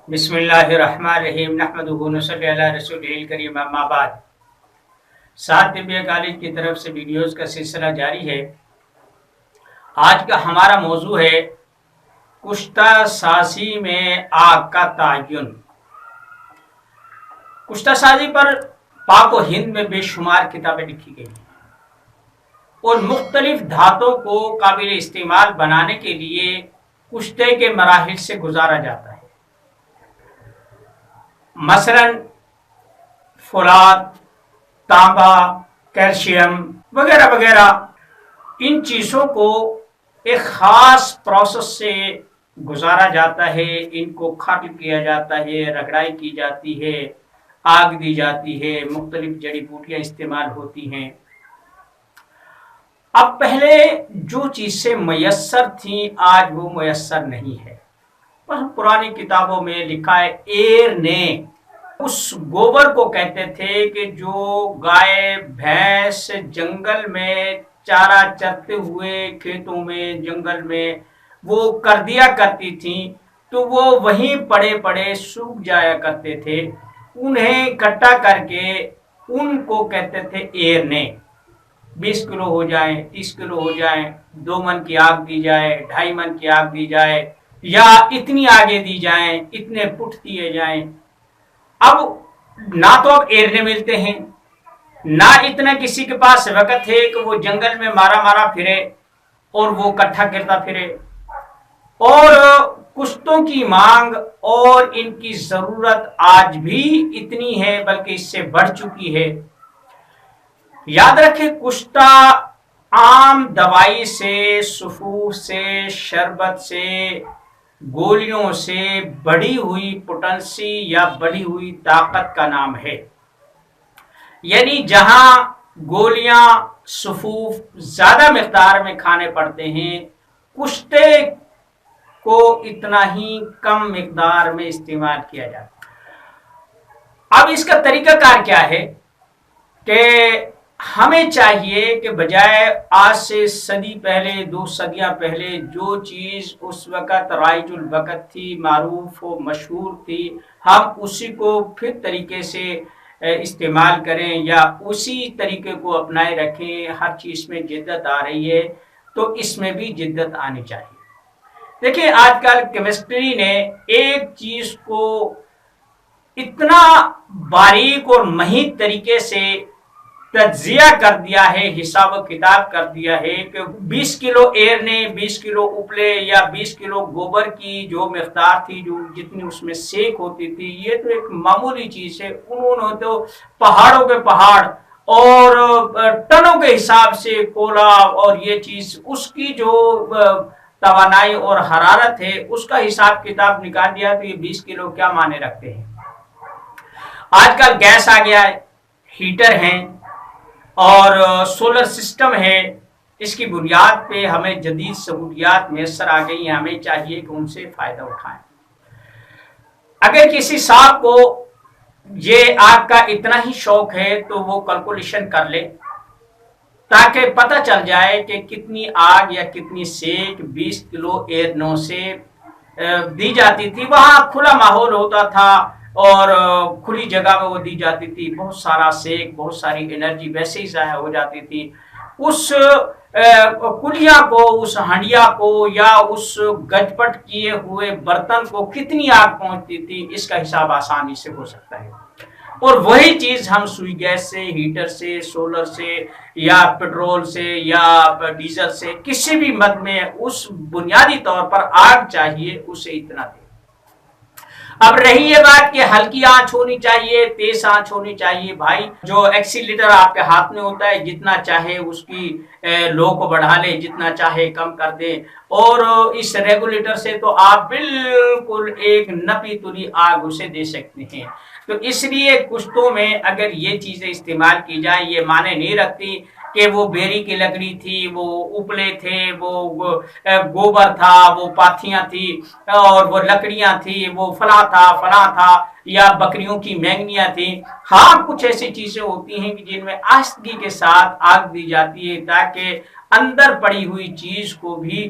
بسم اللہ الرحمن الرحیم نحمدہ ونصلی علی رسولہ الکریم اما بعد۔ سات طبیہ کالج کی طرف سے ویڈیوز کا سلسلہ جاری ہے۔ آج کا ہمارا موضوع ہے کشتہ سازی میں آگ کا تعین۔ کشتہ سازی پر پاک و ہند میں بے شمار کتابیں لکھی گئی ہیں اور مختلف دھاتوں کو قابل استعمال بنانے کے لیے کشتے کے مراحل سے گزارا جاتا ہے، مثلا فولاد، تانبا، کیلشیم وغیرہ وغیرہ۔ ان چیزوں کو ایک خاص پروسیس سے گزارا جاتا ہے، ان کو کھاٹل کیا جاتا ہے، رگڑائی کی جاتی ہے، آگ دی جاتی ہے، مختلف جڑی بوٹیاں استعمال ہوتی ہیں۔ اب پہلے جو چیزیں میسر تھیں آج وہ میسر نہیں ہے۔ پرانی کتابوں میں لکھا ہے ایر نے اس گوبر کو کہتے تھے کہ جو گائے بھینس جنگل میں چارہ چرتے ہوئے کھیتوں میں جنگل میں وہ کر دیا کرتی تھیں تو وہ وہیں پڑے پڑے سوکھ جایا کرتے تھے، انہیں اکٹھا کر کے ان کو کہتے تھے ایر نے۔ 20 کلو ہو جائیں، 30 کلو ہو جائیں، 2 من کی آگ دی جائے، 2.5 من کی آگ دی جائے، یا اتنی آگے دی جائیں، اتنے پٹ دیے جائیں۔ اب نہ تو اب ایرنے ملتے ہیں، نہ اتنا کسی کے پاس وقت ہے کہ وہ جنگل میں مارا مارا پھرے اور وہ کٹھا کرتا پھرے، اور کشتوں کی مانگ اور ان کی ضرورت آج بھی اتنی ہے بلکہ اس سے بڑھ چکی ہے۔ یاد رکھیں کشتہ عام دوائی سے، سفور سے، شربت سے، گولیوں سے بڑھی ہوئی پوٹنسی یا بڑھی ہوئی طاقت کا نام ہے۔ یعنی جہاں گولیاں سفوف زیادہ مقدار میں کھانے پڑتے ہیں، کشتے کو اتنا ہی کم مقدار میں استعمال کیا جاتا ہے۔ اب اس کا طریقہ کار کیا ہے کہ ہمیں چاہیے کہ بجائے آج سے صدی پہلے، 2 صدیاں پہلے جو چیز اس وقت رائج الوقت تھی، معروف و مشہور تھی، ہم اسی کو پھر طریقے سے استعمال کریں یا اسی طریقے کو اپنائے رکھیں۔ ہر چیز میں جدت آ رہی ہے تو اس میں بھی جدت آنی چاہیے۔ دیکھیں آج کل کیمسٹری نے ایک چیز کو اتنا باریک اور مہین طریقے سے تجزیہ کر دیا ہے، حساب و کتاب کر دیا ہے کہ 20 کلو ایئر نے، 20 کلو اپلے یا 20 کلو گوبر کی جو مقدار تھی، جو جتنی اس میں سیک ہوتی تھی، یہ تو ایک معمولی چیز ہے۔ انہوں نے تو پہاڑوں کے پہاڑ اور ٹنوں کے حساب سے کولا اور یہ چیز اس کی جو توانائی اور حرارت ہے اس کا حساب کتاب نکال دیا، تو یہ 20 کلو کیا معنی رکھتے ہیں۔ آج کل گیس آ گیا ہے، ہیٹر ہیں اور سولر سسٹم ہے، اس کی بنیاد پہ ہمیں جدید سہولیات میسر آ گئی ہیں، ہمیں چاہیے کہ ان سے فائدہ اٹھائیں۔ اگر کسی صاحب کو یہ آگ کا اتنا ہی شوق ہے تو وہ کیلکولیشن کر لے تاکہ پتہ چل جائے کہ کتنی آگ یا کتنی سیک 20 کلو ایرنوں سے دی جاتی تھی۔ وہاں کھلا ماحول ہوتا تھا اور کھلی جگہ میں وہ دی جاتی تھی، بہت سارا سیک، بہت ساری انرجی ویسے ہی ضائع ہو جاتی تھی۔ اس کلیاں کو، اس ہنڈیا کو یا اس گجپٹ کیے ہوئے برتن کو کتنی آگ پہنچتی تھی، اس کا حساب آسانی سے ہو سکتا ہے۔ اور وہی چیز ہم سوئی گیس سے، ہیٹر سے، سولر سے یا پیٹرول سے یا ڈیزل سے کسی بھی مد میں اس بنیادی طور پر آگ چاہیے، اسے اتنا دے۔ اب رہی یہ بات کہ ہلکی آنچ ہونی چاہیے، تیز آنچ ہونی چاہیے، بھائی جو ایکسیلیٹر آپ کے ہاتھ میں ہوتا ہے جتنا چاہے اس کی لو کو بڑھا لے، جتنا چاہے کم کر دے، اور اس ریگولیٹر سے تو آپ بالکل ایک نپی تلی آگ اسے دے سکتے ہیں۔ تو اس لیے کشتوں میں اگر یہ چیزیں استعمال کی جائیں، یہ معنی نہیں رکھتی کہ وہ بیری کی لکڑی تھی، وہ اپلے تھے، وہ گوبر تھا، وہ پاتھیاں تھی اور وہ لکڑیاں تھی، وہ فلاں تھا یا بکریوں کی مینگنیاں تھیں۔ ہاں کچھ ایسی چیزیں ہوتی ہیں جن میں آہستگی کے ساتھ آگ دی جاتی ہے تاکہ اندر پڑی ہوئی چیز کو بھی